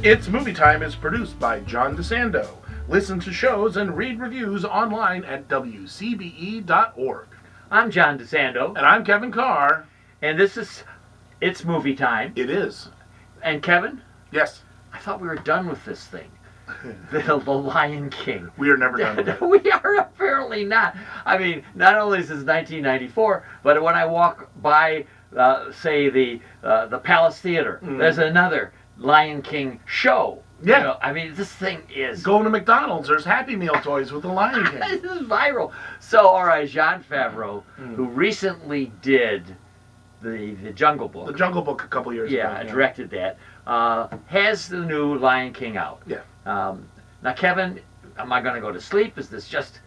It's Movie Time is produced by John DeSando. Listen to shows and read reviews online at WCBE.org. I'm John DeSando. And I'm Kevin Carr. And this is It's Movie Time. It is. And Kevin? Yes. I thought we were done with this thing. The Lion King. We are never done with it. We are apparently not. I mean, not only since 1994, but when I walk by, say, the Palace Theater, there's another Lion King show. Yeah. You know, I mean, this thing is... Going to McDonald's, there's Happy Meal toys with the Lion King. This is viral. So, all right, Jon Favreau, who recently did the Jungle Book. The Jungle Book a couple years ago. Yeah, directed that. Has the new Lion King out. Yeah. Now, Kevin, am I going to go to sleep? Is this just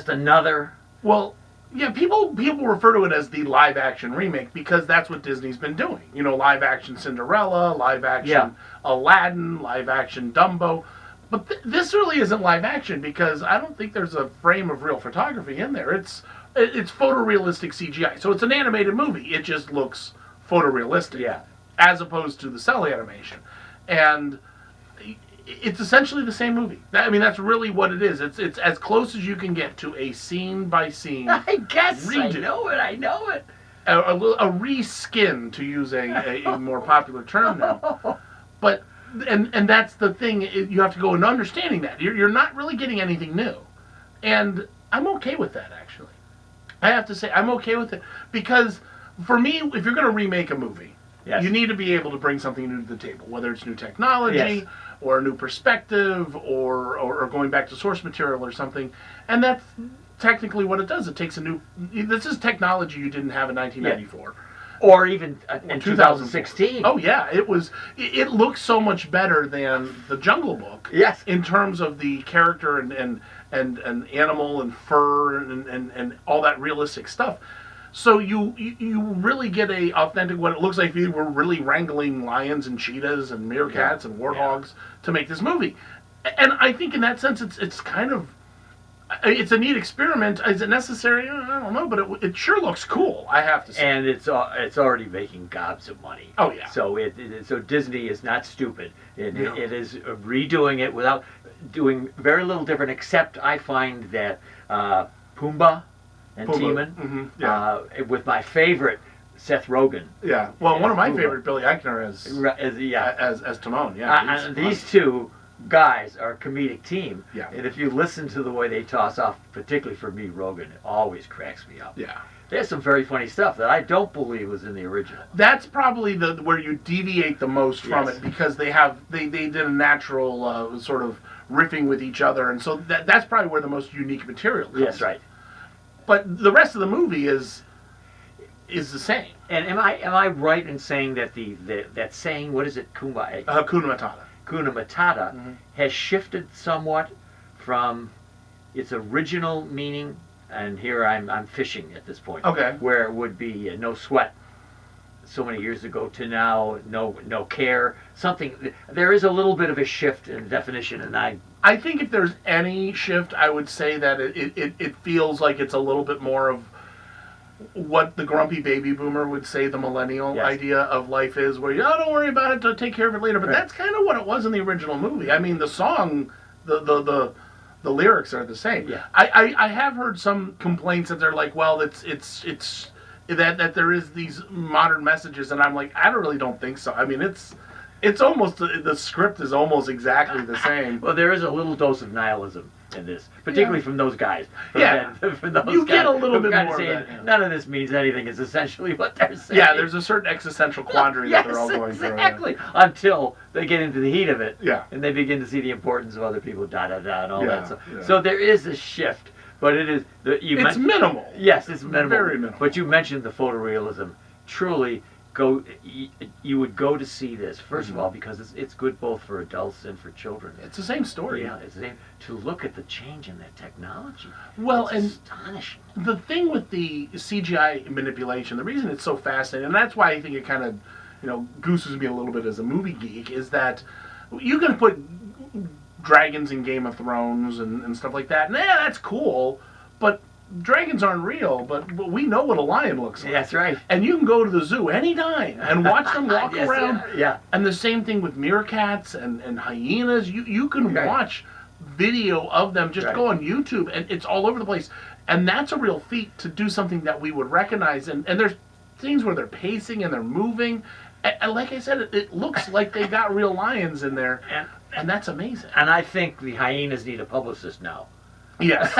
another... Well, yeah, people refer to it as the live-action remake because that's what Disney's been doing. You know, live-action Cinderella, live-action Aladdin, live-action Dumbo. But this really isn't live-action because I don't think there's a frame of real photography in there. It's photorealistic CGI. So it's an animated movie. It just looks photorealistic. Yeah. As opposed to the cell animation. And it's essentially the same movie. I mean, that's really what it is. It's as close as you can get to a scene-by-scene I guess redo. I know it. A reskin, to use a more popular term now. But and that's the thing. You have to go into understanding that. You're not really getting anything new. And I'm okay with that, actually. I have to say, I'm okay with it. Because, for me, if you're going to remake a movie, you need to be able to bring something new to the table, whether it's new technology or a new perspective or going back to source material or something. And that's technically what it does. It takes this is technology you didn't have in 1994. Or even in 2016. Oh, yeah. It looks so much better than the Jungle Book. Yes. In terms of the character and animal and fur and all that realistic stuff. So you really get a authentic, what it looks like if you were really wrangling lions and cheetahs and meerkats and warthogs to make this movie. And I think in that sense it's kind of, it's a neat experiment. Is it necessary? I don't know, but it sure looks cool, I have to say. And it's already making gobs of money. Oh, yeah. So so Disney is not stupid. It is redoing it without doing very little different, except I find that Pumbaa and Timon, with my favorite Seth Rogen. Yeah, well, one of my favorite, Billy Eichner as Timon. Yeah, and these two guys are a comedic team. Yeah. And if you listen to the way they toss off, particularly for me, Rogen, it always cracks me up. Yeah. There's some very funny stuff that I don't believe was in the original. That's probably where you deviate the most from it because they did a natural sort of riffing with each other, and so that's probably where the most unique material comes. Yes, right. But the rest of the movie is the same. And am I right in saying that that saying, what is it, Kumbaya? Hakuna Matata. Hakuna Matata has shifted somewhat from its original meaning, and here I'm fishing at this point. Okay. Where it would be no sweat so many years ago to now no care. There is a little bit of a shift in definition, and I think if there's any shift, I would say that it feels like it's a little bit more of what the grumpy baby boomer would say the millennial idea of life is, where don't worry about it, take care of it later. But that's kind of what it was in the original movie. I mean, the song, the lyrics are the same. Yeah. I have heard some complaints that they're like, well, it's that there is these modern messages, and I'm like, I really don't think so. I mean, it's almost, the script is almost exactly the same. Well, there is a little dose of nihilism in this, particularly from those guys. From those you guys get a little bit more saying, of that. none of this means anything is essentially what they're saying. Yeah, there's a certain existential quandary that they're all going through. Exactly. Until they get into the heat of it. Yeah. And they begin to see the importance of other people, and all that stuff. Yeah. So there is a shift, but it is... It's minimal. Yes, it's minimal. Very minimal. But you mentioned the photorealism. Truly... you would go to see this first of all because it's good both for adults and for children. It's the same story. Yeah, it's the same. To look at the change in that technology. Well, it's astonishing. The thing with the CGI manipulation, the reason it's so fascinating, and that's why I think it kind of, gooses me a little bit as a movie geek, is that you can put dragons in Game of Thrones and stuff like that, and that's cool, but dragons aren't real, but we know what a lion looks like. That's right. And you can go to the zoo anytime and watch them walk Yes, around. Yeah. And the same thing with meerkats and hyenas. You can watch video of them. Just go on YouTube, and it's all over the place. And that's a real feat to do something that we would recognize. And there's things where they're pacing and they're moving. And like I said, it looks like they got real lions in there. And that's amazing. And I think the hyenas need a publicist now. Yes.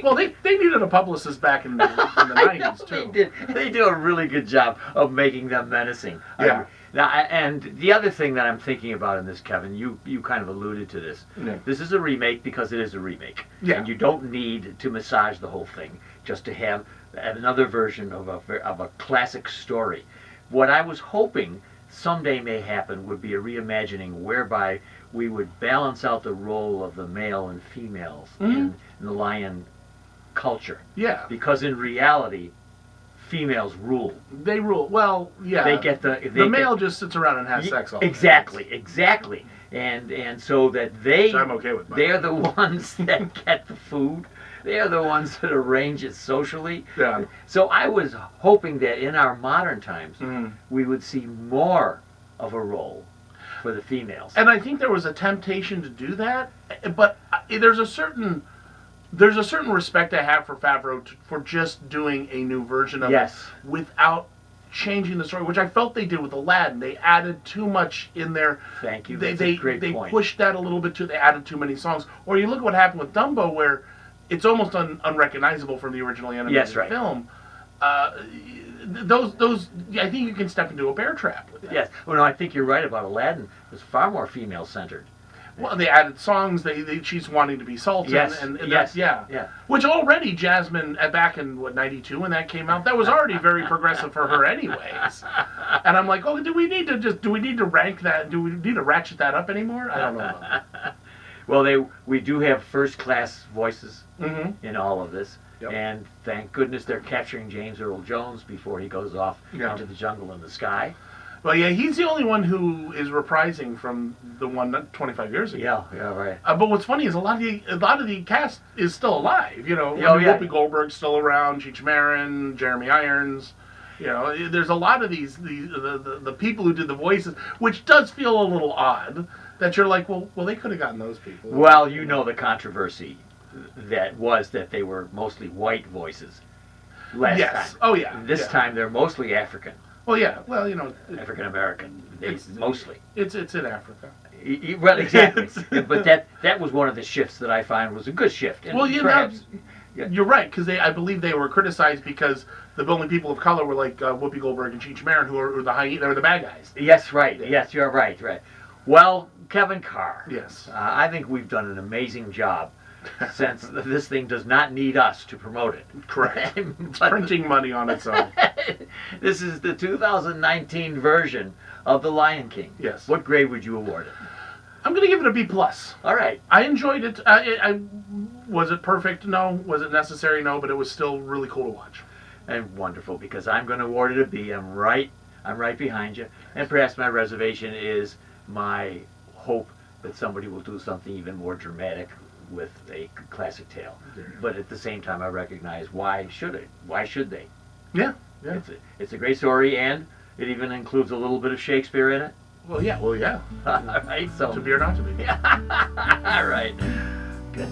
Well, they needed a publicist back in the 90s, too. They do a really good job of making them menacing. Yeah. And the other thing that I'm thinking about in this, Kevin, you kind of alluded to this. Yeah. This is a remake because it is a remake. Yeah. And you don't need to massage the whole thing just to have another version of a classic story. What I was hoping someday may happen would be a reimagining whereby we would balance out the role of the male and females in the lion culture. Yeah. Because in reality, females rule. They rule. Well, yeah. They get the male just sits around and has sex all the time. Exactly. And so that which I'm okay with. They're the ones that get the food. They're the ones that arrange it socially. Yeah. So I was hoping that in our modern times, we would see more of a role for the females. And I think there was a temptation to do that, but there's a certain respect I have for Favreau for just doing a new version of it without changing the story, which I felt they did with Aladdin. They added too much in there. Thank you. That's a great point. They pushed that a little bit too. They added too many songs. Or you look at what happened with Dumbo, where it's almost unrecognizable from the originally animated film. Those, I think you can step into a bear trap with that. Yes. Well, no, I think you're right about Aladdin. It's far more female-centered. Well, they added songs. She's wanting to be Sultan. Yes. And yes. Yeah. Which already Jasmine, back in '92 when that came out, that was already very progressive for her, anyways. And I'm like, do we need to rank that? Do we need to ratchet that up anymore? I don't know about that. Well, we do have first-class voices in all of this. Yep. And thank goodness they're capturing James Earl Jones before he goes off into the jungle in the sky. Well, yeah, he's the only one who is reprising from the one 25 years ago. Yeah, right. But what's funny is a lot of the cast is still alive. You know, Whoopi Goldberg's still around, Cheech Marin, Jeremy Irons. You know, there's a lot of the people who did the voices, which does feel a little odd. That you're like, well, they could have gotten those people. Well, you know the controversy that they were mostly white voices last time. Oh, yeah. This time they're mostly African. Well, yeah. Well, you know, African American. Mostly. It's in Africa. Well, exactly. But that was one of the shifts that I find was a good shift. And well, you're right, because I believe they were criticized because the only people of color were like Whoopi Goldberg and Cheech Marin, who were the bad guys. Yes, right. Yeah. Yes, you're right. Well, Kevin Carr. Yes. I think we've done an amazing job since this thing does not need us to promote it. Correct. It's printing money on its own. This is the 2019 version of The Lion King. Yes. What grade would you award it? I'm going to give it a B+. All right. I enjoyed it. Was it perfect? No. Was it necessary? No. But it was still really cool to watch. And wonderful, because I'm going to award it a B. I'm right behind you. And perhaps my reservation is my hope that somebody will do something even more dramatic with a classic tale. But at the same time, I recognize why should they? Yeah. It's a great story, and it even includes a little bit of Shakespeare in it. Well, yeah. All right, so to be or not to be. All right. Good.